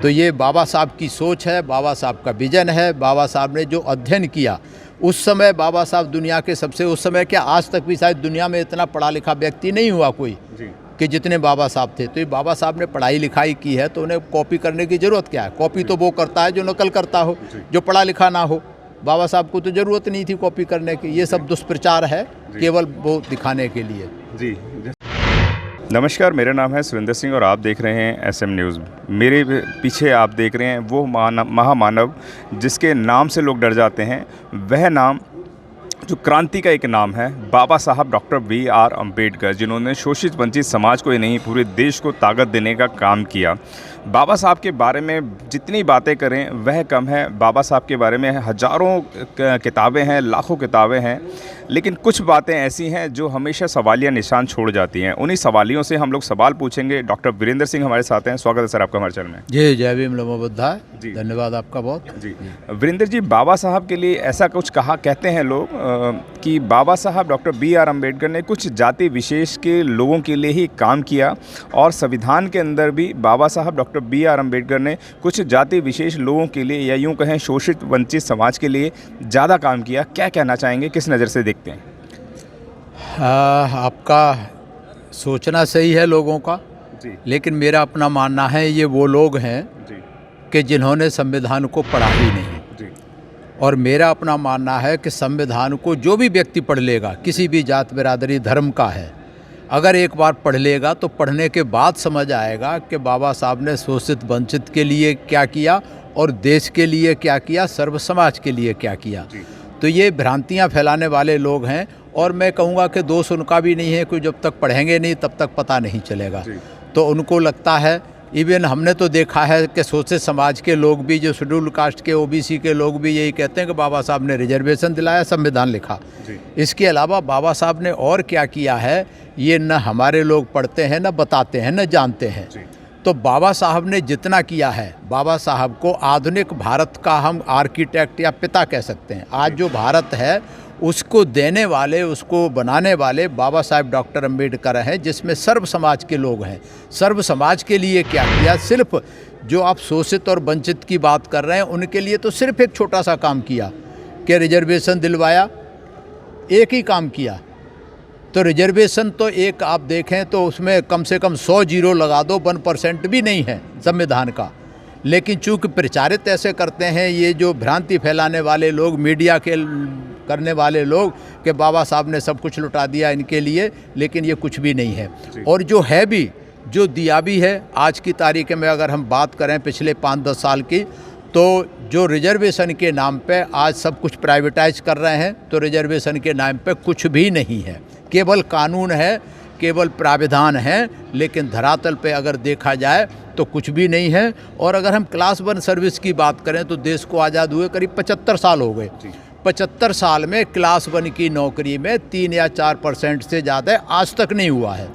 तो ये बाबा साहब की सोच है, बाबा साहब का विजन है। बाबा साहब ने जो अध्ययन किया उस समय, बाबा साहब दुनिया के सबसे, उस समय क्या आज तक भी शायद दुनिया में इतना पढ़ा लिखा व्यक्ति नहीं हुआ कोई कि जितने बाबा साहब थे। तो ये बाबा साहब ने पढ़ाई लिखाई की है, तो उन्हें कॉपी करने की ज़रूरत क्या है। कॉपी तो वो करता है जो नकल करता हो, जो पढ़ा लिखा ना हो। बाबा साहब को तो ज़रूरत नहीं थी कॉपी करने की। ये सब दुष्प्रचार है केवल वो दिखाने के लिए। जी नमस्कार, मेरा नाम है सुरेंद्र सिंह और आप देख रहे हैं SM न्यूज़। मेरे पीछे आप देख रहे हैं वो महामानव जिसके नाम से लोग डर जाते हैं। वह नाम जो क्रांति का एक नाम है, बाबा साहब डॉक्टर BR अम्बेडकर, जिन्होंने शोषित वंचित समाज को ही नहीं पूरे देश को ताकत देने का काम किया। बाबा साहब के बारे में जितनी बातें करें वह कम है। बाबा साहब के बारे में हज़ारों किताबें हैं, लाखों किताबें हैं, लेकिन कुछ बातें ऐसी हैं जो हमेशा सवालिया निशान छोड़ जाती हैं। उन्हीं सवालियों से हम लोग सवाल पूछेंगे। डॉक्टर वीरेंद्र सिंह हमारे साथ हैं। स्वागत है सर आपका हमारे चैनल में। जी, जय भीम, नमो बुद्धाय। जी, धन्यवाद आपका बहुत। जी वीरेंद्र जी, बाबा साहब के लिए ऐसा कुछ कहते हैं लोग कि बाबा साहब डॉक्टर BR अम्बेडकर ने कुछ जाति विशेष के लोगों के लिए ही काम किया, और संविधान के अंदर भी बाबा साहब डॉक्टर BR अम्बेडकर ने कुछ जाति विशेष लोगों के लिए, या यूँ कहें शोषित वंचित समाज के लिए ज़्यादा काम किया। क्या कहना चाहेंगे, किस नज़र से देखते हैं? आपका सोचना सही है लोगों का जी, लेकिन मेरा अपना मानना है ये वो लोग हैं जी, कि जिन्होंने संविधान को पढ़ा ही नहीं। जी, और मेरा अपना मानना है कि संविधान को जो भी व्यक्ति पढ़ लेगा, किसी भी जात बिरादरी धर्म का है, अगर एक बार पढ़ लेगा तो पढ़ने के बाद समझ आएगा कि बाबा साहब ने शोषित वंचित के लिए क्या किया और देश के लिए क्या किया, सर्व समाज के लिए क्या किया। तो ये भ्रांतियां फैलाने वाले लोग हैं, और मैं कहूँगा कि दोष उनका भी नहीं है, कोई जब तक पढ़ेंगे नहीं तब तक पता नहीं चलेगा। तो उनको लगता है, इवन हमने तो देखा है कि शोषित समाज के लोग भी, जो शेड्यूल कास्ट के OBC के लोग भी यही कहते हैं कि बाबा साहब ने रिजर्वेशन दिलाया, संविधान लिखा। इसके अलावा बाबा साहब ने और क्या किया है ये न हमारे लोग पढ़ते हैं, न बताते हैं, न जानते हैं। तो बाबा साहब ने जितना किया है, बाबा साहब को आधुनिक भारत का हम आर्किटेक्ट या पिता कह सकते हैं। आज जो भारत है उसको देने वाले, उसको बनाने वाले बाबा साहब डॉक्टर अम्बेडकर हैं, जिसमें सर्व समाज के लोग हैं। सर्व समाज के लिए क्या किया? सिर्फ जो आप शोषित और वंचित की बात कर रहे हैं उनके लिए तो सिर्फ एक छोटा सा काम किया कि रिजर्वेशन दिलवाया, एक ही काम किया। तो रिजर्वेशन तो एक आप देखें तो उसमें कम से कम 100 जीरो लगा दो, 1% भी नहीं है संविधान का। लेकिन चूँकि प्रचारित ऐसे करते हैं ये जो भ्रांति फैलाने वाले लोग, मीडिया के करने वाले लोग, कि बाबा साहब ने सब कुछ लुटा दिया इनके लिए, लेकिन ये कुछ भी नहीं है। और जो है भी, जो दिया भी है, आज की तारीख में अगर हम बात करें पिछले 5-10 साल की, तो जो रिजर्वेशन के नाम पे आज सब कुछ प्राइवेटाइज कर रहे हैं, तो रिजर्वेशन के नाम पे कुछ भी नहीं है, केवल कानून है, केवल प्राविधान है, लेकिन धरातल पे अगर देखा जाए तो कुछ भी नहीं है। और अगर हम क्लास 1 सर्विस की बात करें तो देश को आज़ाद हुए करीब 75 साल हो गए। 75 साल में क्लास 1 की नौकरी में 3 या 4% से ज़्यादा आज तक नहीं हुआ है।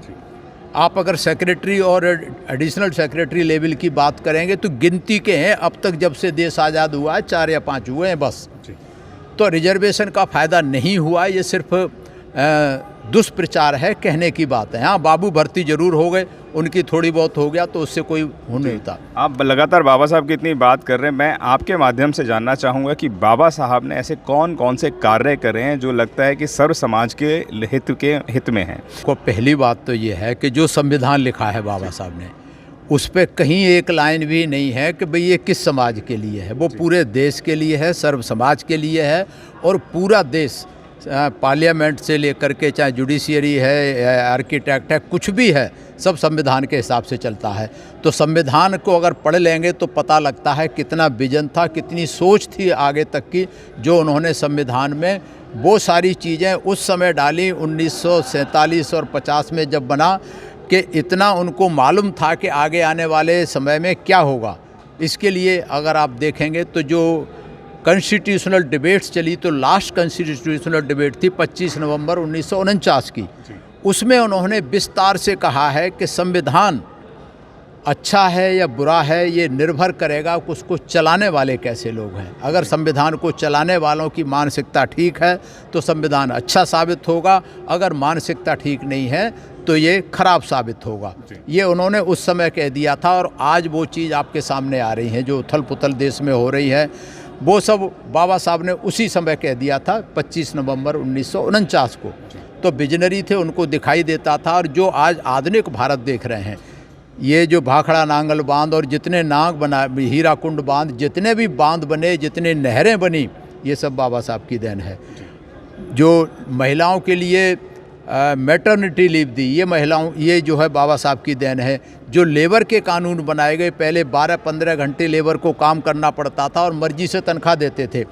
आप अगर सेक्रेटरी और एडिशनल सेक्रेटरी लेवल की बात करेंगे तो गिनती के हैं, अब तक जब से देश आज़ाद हुआ है 4 या 5 हुए हैं बस। तो रिजर्वेशन का फ़ायदा नहीं हुआ, ये सिर्फ दुष्प्रचार है, कहने की बात है। हाँ, बाबू भर्ती जरूर हो गए, उनकी थोड़ी बहुत हो गया तो उससे कोई हो नहीं था। आप लगातार बाबा साहब की इतनी बात कर रहे हैं, मैं आपके माध्यम से जानना चाहूँगा कि बाबा साहब ने ऐसे कौन कौन से कार्य करे हैं जो लगता है कि सर्व समाज के हित में हैं? को पहली बात तो ये है कि जो संविधान लिखा है बाबा साहब ने, उस पर कहीं एक लाइन भी नहीं है कि भाई ये किस समाज के लिए है। वो पूरे देश के लिए है, सर्व समाज के लिए है। और पूरा देश, पार्लियामेंट से लेकर के चाहे जुडिशियरी है, आर्किटेक्ट है, कुछ भी है, सब संविधान के हिसाब से चलता है। तो संविधान को अगर पढ़ लेंगे तो पता लगता है कितना विजन था, कितनी सोच थी आगे तक की, जो उन्होंने संविधान में वो सारी चीज़ें उस समय डाली 1947 और 50 में जब बना, कि इतना उनको मालूम था कि आगे आने वाले समय में क्या होगा। इसके लिए अगर आप देखेंगे तो जो कॉन्स्टिट्यूशनल डिबेट्स चली, तो लास्ट कॉन्स्टिट्यूशनल डिबेट थी 25 नवंबर 1949 की। उसमें उन्होंने विस्तार से कहा है कि संविधान अच्छा है या बुरा है ये निर्भर करेगा कि उसको चलाने वाले कैसे लोग हैं। अगर संविधान को चलाने वालों की मानसिकता ठीक है तो संविधान अच्छा साबित होगा, अगर मानसिकता ठीक नहीं है तो ये खराब साबित होगा। ये उन्होंने उस समय कह दिया था और आज वो चीज़ आपके सामने आ रही है जो उथल पुथल देश में हो रही है, वो सब बाबा साहब ने उसी समय कह दिया था 25 नवंबर 1949 को। तो विजनरी थे, उनको दिखाई देता था। और जो आज आधुनिक भारत देख रहे हैं, ये जो भाखड़ा नांगल बांध और जितने नाग बना, हीराकुंड बांध, जितने भी बांध बने, जितने नहरें बनी, ये सब बाबा साहब की देन है। जो महिलाओं के लिए मैटरनिटी लीव दी, ये जो है बाबा साहब की देन है। जो लेबर के कानून बनाए गए, पहले 12-15 घंटे लेबर को काम करना पड़ता था और मर्जी से तनख्वाह देते थे।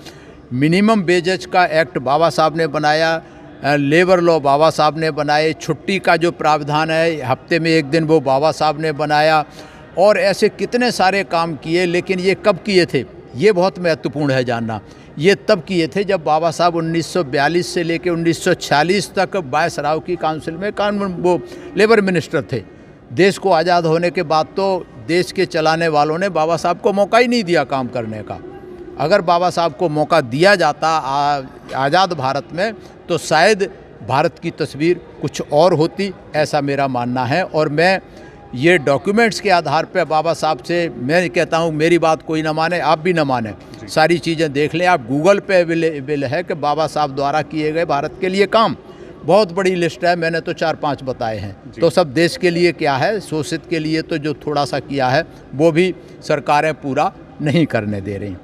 मिनिमम वेजेज का एक्ट बाबा साहब ने बनाया, लेबर लॉ बाबा साहब ने बनाए, छुट्टी का जो प्रावधान है हफ्ते में 1 दिन वो बाबा साहब ने बनाया, और ऐसे कितने सारे काम किए। लेकिन ये कब किए थे, ये बहुत महत्वपूर्ण है जानना। ये तब किए थे जब बाबा साहब 1942 से लेकर 1946 तक वायसराय की काउंसिल में वो लेबर मिनिस्टर थे। देश को आज़ाद होने के बाद तो देश के चलाने वालों ने बाबा साहब को मौका ही नहीं दिया काम करने का। अगर बाबा साहब को मौका दिया जाता आज़ाद भारत में तो शायद भारत की तस्वीर कुछ और होती, ऐसा मेरा मानना है। और मैं ये डॉक्यूमेंट्स के आधार पर बाबा साहब से मैं कहता हूँ, मेरी बात कोई ना माने, आप भी ना माने, सारी चीज़ें देख लें। आप गूगल पे अवेलेबल है कि बाबा साहब द्वारा किए गए भारत के लिए काम, बहुत बड़ी लिस्ट है, मैंने तो 4-5 बताए हैं। तो सब देश के लिए क्या है, शोषित के लिए तो जो थोड़ा सा किया है वो भी सरकारें पूरा नहीं करने दे रही।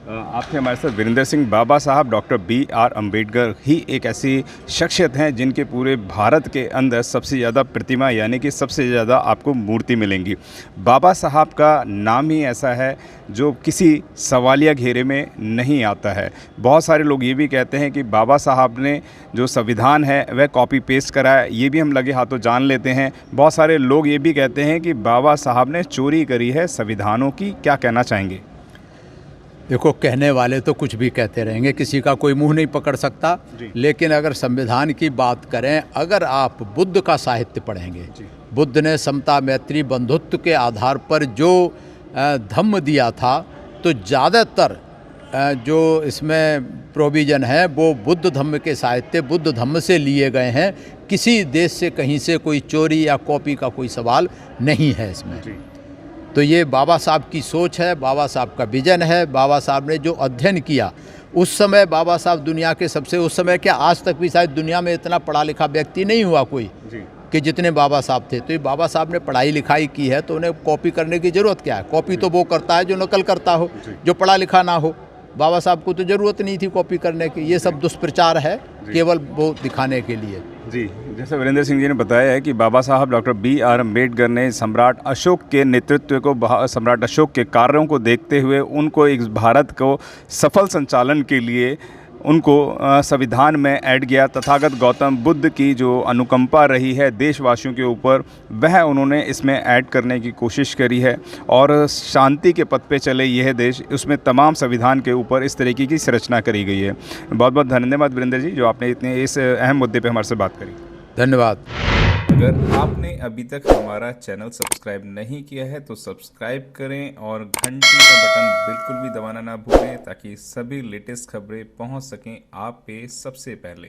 आप थे हमारे साथ वीरेंद्र सिंह। बाबा साहब डॉक्टर B.R. अम्बेडकर ही एक ऐसी शख्सियत हैं जिनके पूरे भारत के अंदर सबसे ज़्यादा प्रतिमा यानी कि सबसे ज़्यादा आपको मूर्ति मिलेंगी। बाबा साहब का नाम ही ऐसा है जो किसी सवालिया घेरे में नहीं आता है। बहुत सारे लोग ये भी कहते हैं कि बाबा साहब ने जो संविधान है वह कॉपी पेस्ट करा है, ये भी हम लगे हाथों जान लेते हैं। बहुत सारे लोग ये भी कहते हैं कि बाबा साहब ने चोरी करी है संविधानों की। क्या कहना चाहेंगे? देखो, कहने वाले तो कुछ भी कहते रहेंगे, किसी का कोई मुंह नहीं पकड़ सकता। लेकिन अगर संविधान की बात करें, अगर आप बुद्ध का साहित्य पढ़ेंगे, बुद्ध ने समता, मैत्री, बंधुत्व के आधार पर जो धम्म दिया था, तो ज़्यादातर जो इसमें प्रोविज़न है वो बुद्ध धम्म के साहित्य, बुद्ध धम्म से लिए गए हैं। किसी देश से कहीं से कोई चोरी या कॉपी का कोई सवाल नहीं है इसमें। तो ये बाबा साहब की सोच है, बाबा साहब का विजन है। बाबा साहब ने जो अध्ययन किया उस समय, बाबा साहब दुनिया के सबसे, उस समय क्या आज तक भी शायद दुनिया में इतना पढ़ा लिखा व्यक्ति नहीं हुआ कोई कि जितने बाबा साहब थे। तो ये बाबा साहब ने पढ़ाई लिखाई की है, तो उन्हें कॉपी करने की ज़रूरत क्या है? कॉपी तो वो करता है जो नकल करता हो, जो पढ़ा लिखा ना हो। बाबा साहब को तो ज़रूरत नहीं थी कॉपी करने की। ये सब दुष्प्रचार है केवल वो दिखाने के लिए। जी, जैसे वीरेंद्र सिंह जी ने बताया है कि बाबा साहब डॉक्टर B.R. अम्बेडकर ने सम्राट अशोक के नेतृत्व को, सम्राट अशोक के कार्यों को देखते हुए उनको एक भारत को सफल संचालन के लिए उनको संविधान में ऐड किया। तथागत गौतम बुद्ध की जो अनुकंपा रही है देशवासियों के ऊपर, वह उन्होंने इसमें ऐड करने की कोशिश करी है। और शांति के पथ पे चले यह देश, उसमें तमाम संविधान के ऊपर इस तरीके की संरचना करी गई है। बहुत बहुत धन्यवाद वीरेंद्र जी, जो आपने इतने इस अहम मुद्दे पर हमारे से बात करी। धन्यवाद। अगर आपने अभी तक हमारा चैनल सब्सक्राइब नहीं किया है तो सब्सक्राइब करें और घंटी का बटन बिल्कुल भी दबाना ना भूलें, ताकि सभी लेटेस्ट खबरें पहुंच सकें आप पे सबसे पहले।